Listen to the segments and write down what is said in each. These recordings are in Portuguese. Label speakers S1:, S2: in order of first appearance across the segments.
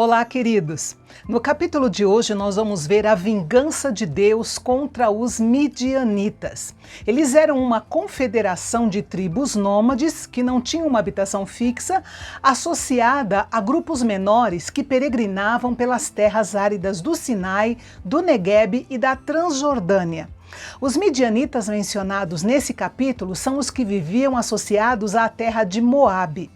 S1: Olá, queridos! No capítulo de hoje nós vamos ver a vingança de Deus contra os midianitas. Eles eram uma confederação de tribos nômades que não tinham uma habitação fixa, associada a grupos menores que peregrinavam pelas terras áridas do Sinai, do Negueb e da Transjordânia. Os midianitas mencionados nesse capítulo são os que viviam associados à terra de Moabe.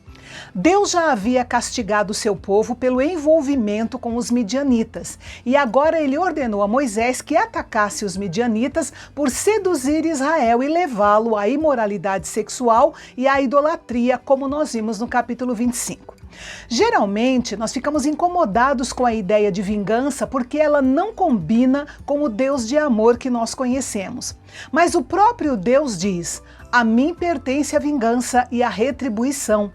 S1: Deus já havia castigado seu povo pelo envolvimento com os midianitas, e agora ele ordenou a Moisés que atacasse os midianitas por seduzir Israel e levá-lo à imoralidade sexual e à idolatria, como nós vimos no capítulo 25. Geralmente, nós ficamos incomodados com a ideia de vingança porque ela não combina com o Deus de amor que nós conhecemos. Mas o próprio Deus diz: "A mim pertence a vingança e a retribuição."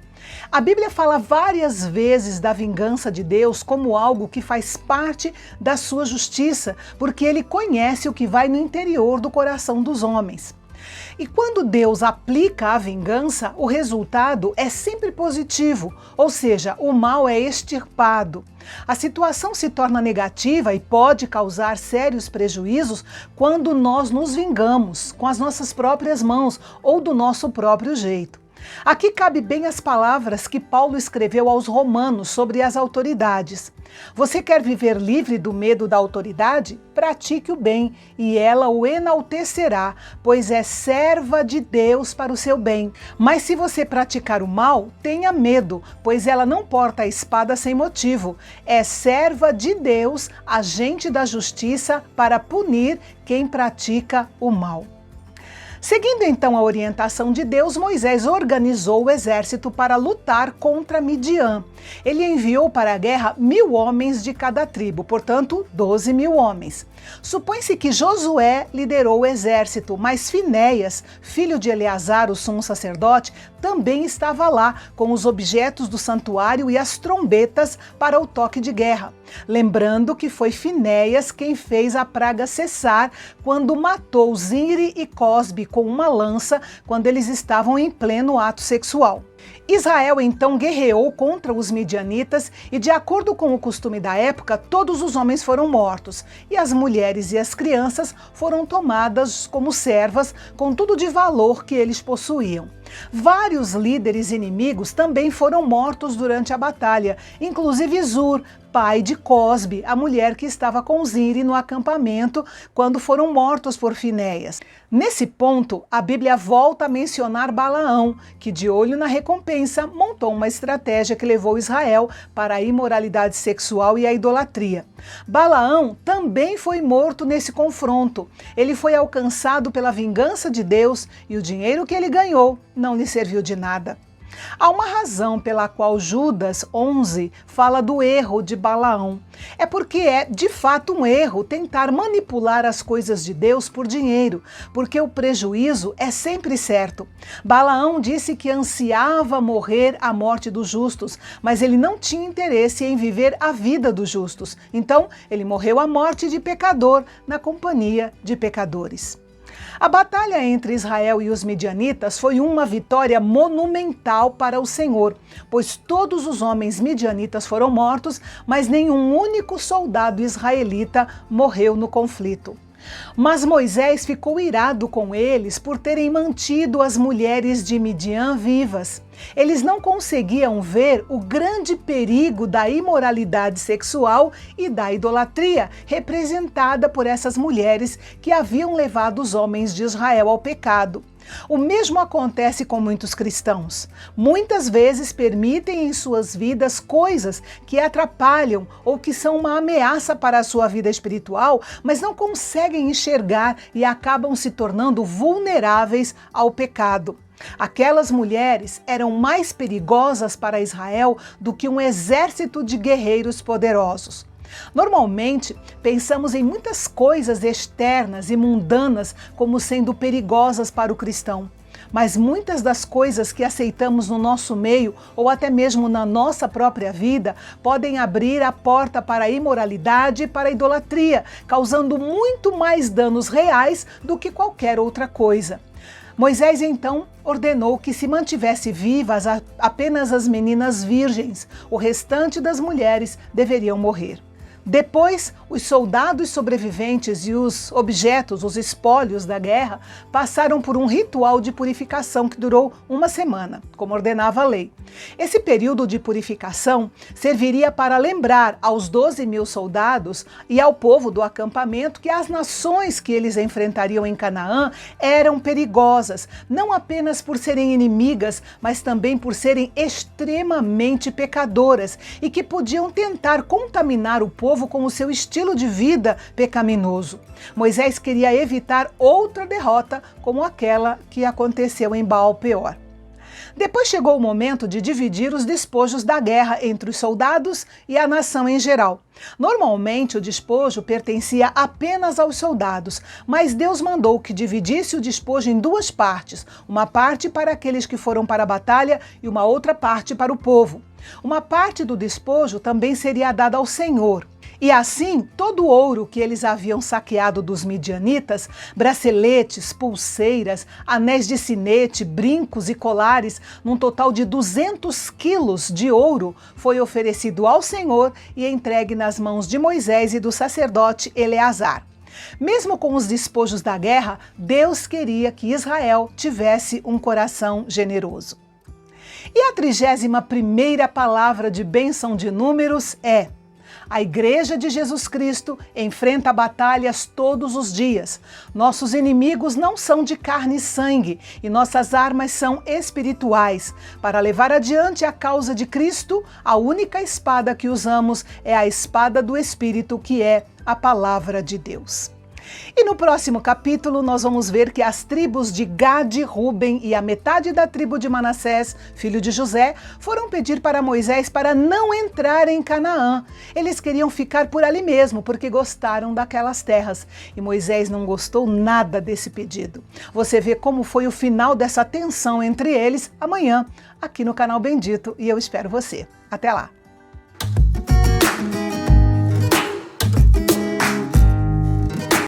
S1: A Bíblia fala várias vezes da vingança de Deus como algo que faz parte da sua justiça, porque ele conhece o que vai no interior do coração dos homens. E quando Deus aplica a vingança, o resultado é sempre positivo, ou seja, o mal é extirpado. A situação se torna negativa e pode causar sérios prejuízos quando nós nos vingamos com as nossas próprias mãos ou do nosso próprio jeito. Aqui cabe bem as palavras que Paulo escreveu aos romanos sobre as autoridades. Você quer viver livre do medo da autoridade? Pratique o bem, e ela o enaltecerá, pois é serva de Deus para o seu bem. Mas se você praticar o mal, tenha medo, pois ela não porta a espada sem motivo. É serva de Deus, agente da justiça, para punir quem pratica o mal. Seguindo então a orientação de Deus, Moisés organizou o exército para lutar contra Midian. Ele enviou para a guerra 1.000 homens de cada tribo, portanto 12.000 homens. Supõe-se que Josué liderou o exército, mas Finéias, filho de Eleazar, o sumo sacerdote, também estava lá com os objetos do santuário e as trombetas para o toque de guerra. Lembrando que foi Finéias quem fez a praga cessar quando matou Zinri e Cosbe com uma lança quando eles estavam em pleno ato sexual. Israel então guerreou contra os midianitas e, de acordo com o costume da época, todos os homens foram mortos e as mulheres e as crianças foram tomadas como servas com tudo de valor que eles possuíam. Vários líderes inimigos também foram mortos durante a batalha, inclusive Zur, pai de Cosbe, a mulher que estava com Zinri no acampamento quando foram mortos por Finéias. Nesse ponto, a Bíblia volta a mencionar Balaão, que, de olho na recompensa, montou uma estratégia que levou Israel para a imoralidade sexual e a idolatria. Balaão também foi morto nesse confronto. Ele foi alcançado pela vingança de Deus e o dinheiro que ele ganhou não lhe serviu de nada. Há uma razão pela qual Judas 11 fala do erro de Balaão. É porque é, de fato, um erro tentar manipular as coisas de Deus por dinheiro, porque o prejuízo é sempre certo. Balaão disse que ansiava morrer a morte dos justos, mas ele não tinha interesse em viver a vida dos justos. Então, ele morreu a morte de pecador na companhia de pecadores. A batalha entre Israel e os midianitas foi uma vitória monumental para o Senhor, pois todos os homens midianitas foram mortos, mas nenhum único soldado israelita morreu no conflito. Mas Moisés ficou irado com eles por terem mantido as mulheres de Midian vivas. Eles não conseguiam ver o grande perigo da imoralidade sexual e da idolatria representada por essas mulheres que haviam levado os homens de Israel ao pecado. O mesmo acontece com muitos cristãos. Muitas vezes permitem em suas vidas coisas que atrapalham ou que são uma ameaça para a sua vida espiritual, mas não conseguem enxergar e acabam se tornando vulneráveis ao pecado. Aquelas mulheres eram mais perigosas para Israel do que um exército de guerreiros poderosos. Normalmente, pensamos em muitas coisas externas e mundanas como sendo perigosas para o cristão. Mas muitas das coisas que aceitamos no nosso meio ou até mesmo na nossa própria vida podem abrir a porta para a imoralidade e para a idolatria, causando muito mais danos reais do que qualquer outra coisa. Moisés então ordenou que se mantivesse vivas apenas as meninas virgens, o restante das mulheres deveriam morrer. Depois, os soldados sobreviventes e os objetos, os espólios da guerra, passaram por um ritual de purificação que durou uma semana, como ordenava a lei. Esse período de purificação serviria para lembrar aos 12.000 soldados e ao povo do acampamento que as nações que eles enfrentariam em Canaã eram perigosas, não apenas por serem inimigas, mas também por serem extremamente pecadoras e que podiam tentar contaminar o povo com o seu estilo de vida pecaminoso. Moisés queria evitar outra derrota como aquela que aconteceu em Baal-Peor. Depois chegou o momento de dividir os despojos da guerra entre os soldados e a nação em geral. Normalmente o despojo pertencia apenas aos soldados, mas Deus mandou que dividisse o despojo em duas partes, uma parte para aqueles que foram para a batalha e uma outra parte para o povo. Uma parte do despojo também seria dada ao Senhor. E assim, todo o ouro que eles haviam saqueado dos midianitas, braceletes, pulseiras, anéis de sinete, brincos e colares, num total de 200 quilos de ouro, foi oferecido ao Senhor e entregue nas mãos de Moisés e do sacerdote Eleazar. Mesmo com os despojos da guerra, Deus queria que Israel tivesse um coração generoso. E a 31ª palavra de bênção de Números é: a Igreja de Jesus Cristo enfrenta batalhas todos os dias. Nossos inimigos não são de carne e sangue e nossas armas são espirituais. Para levar adiante a causa de Cristo, a única espada que usamos é a espada do Espírito, que é a palavra de Deus. E no próximo capítulo nós vamos ver que as tribos de Gade, Ruben e a metade da tribo de Manassés, filho de José, foram pedir para Moisés para não entrar em Canaã. Eles queriam ficar por ali mesmo, porque gostaram daquelas terras. E Moisés não gostou nada desse pedido. Você vê como foi o final dessa tensão entre eles amanhã, aqui no canal Bendito, e eu espero você. Até lá!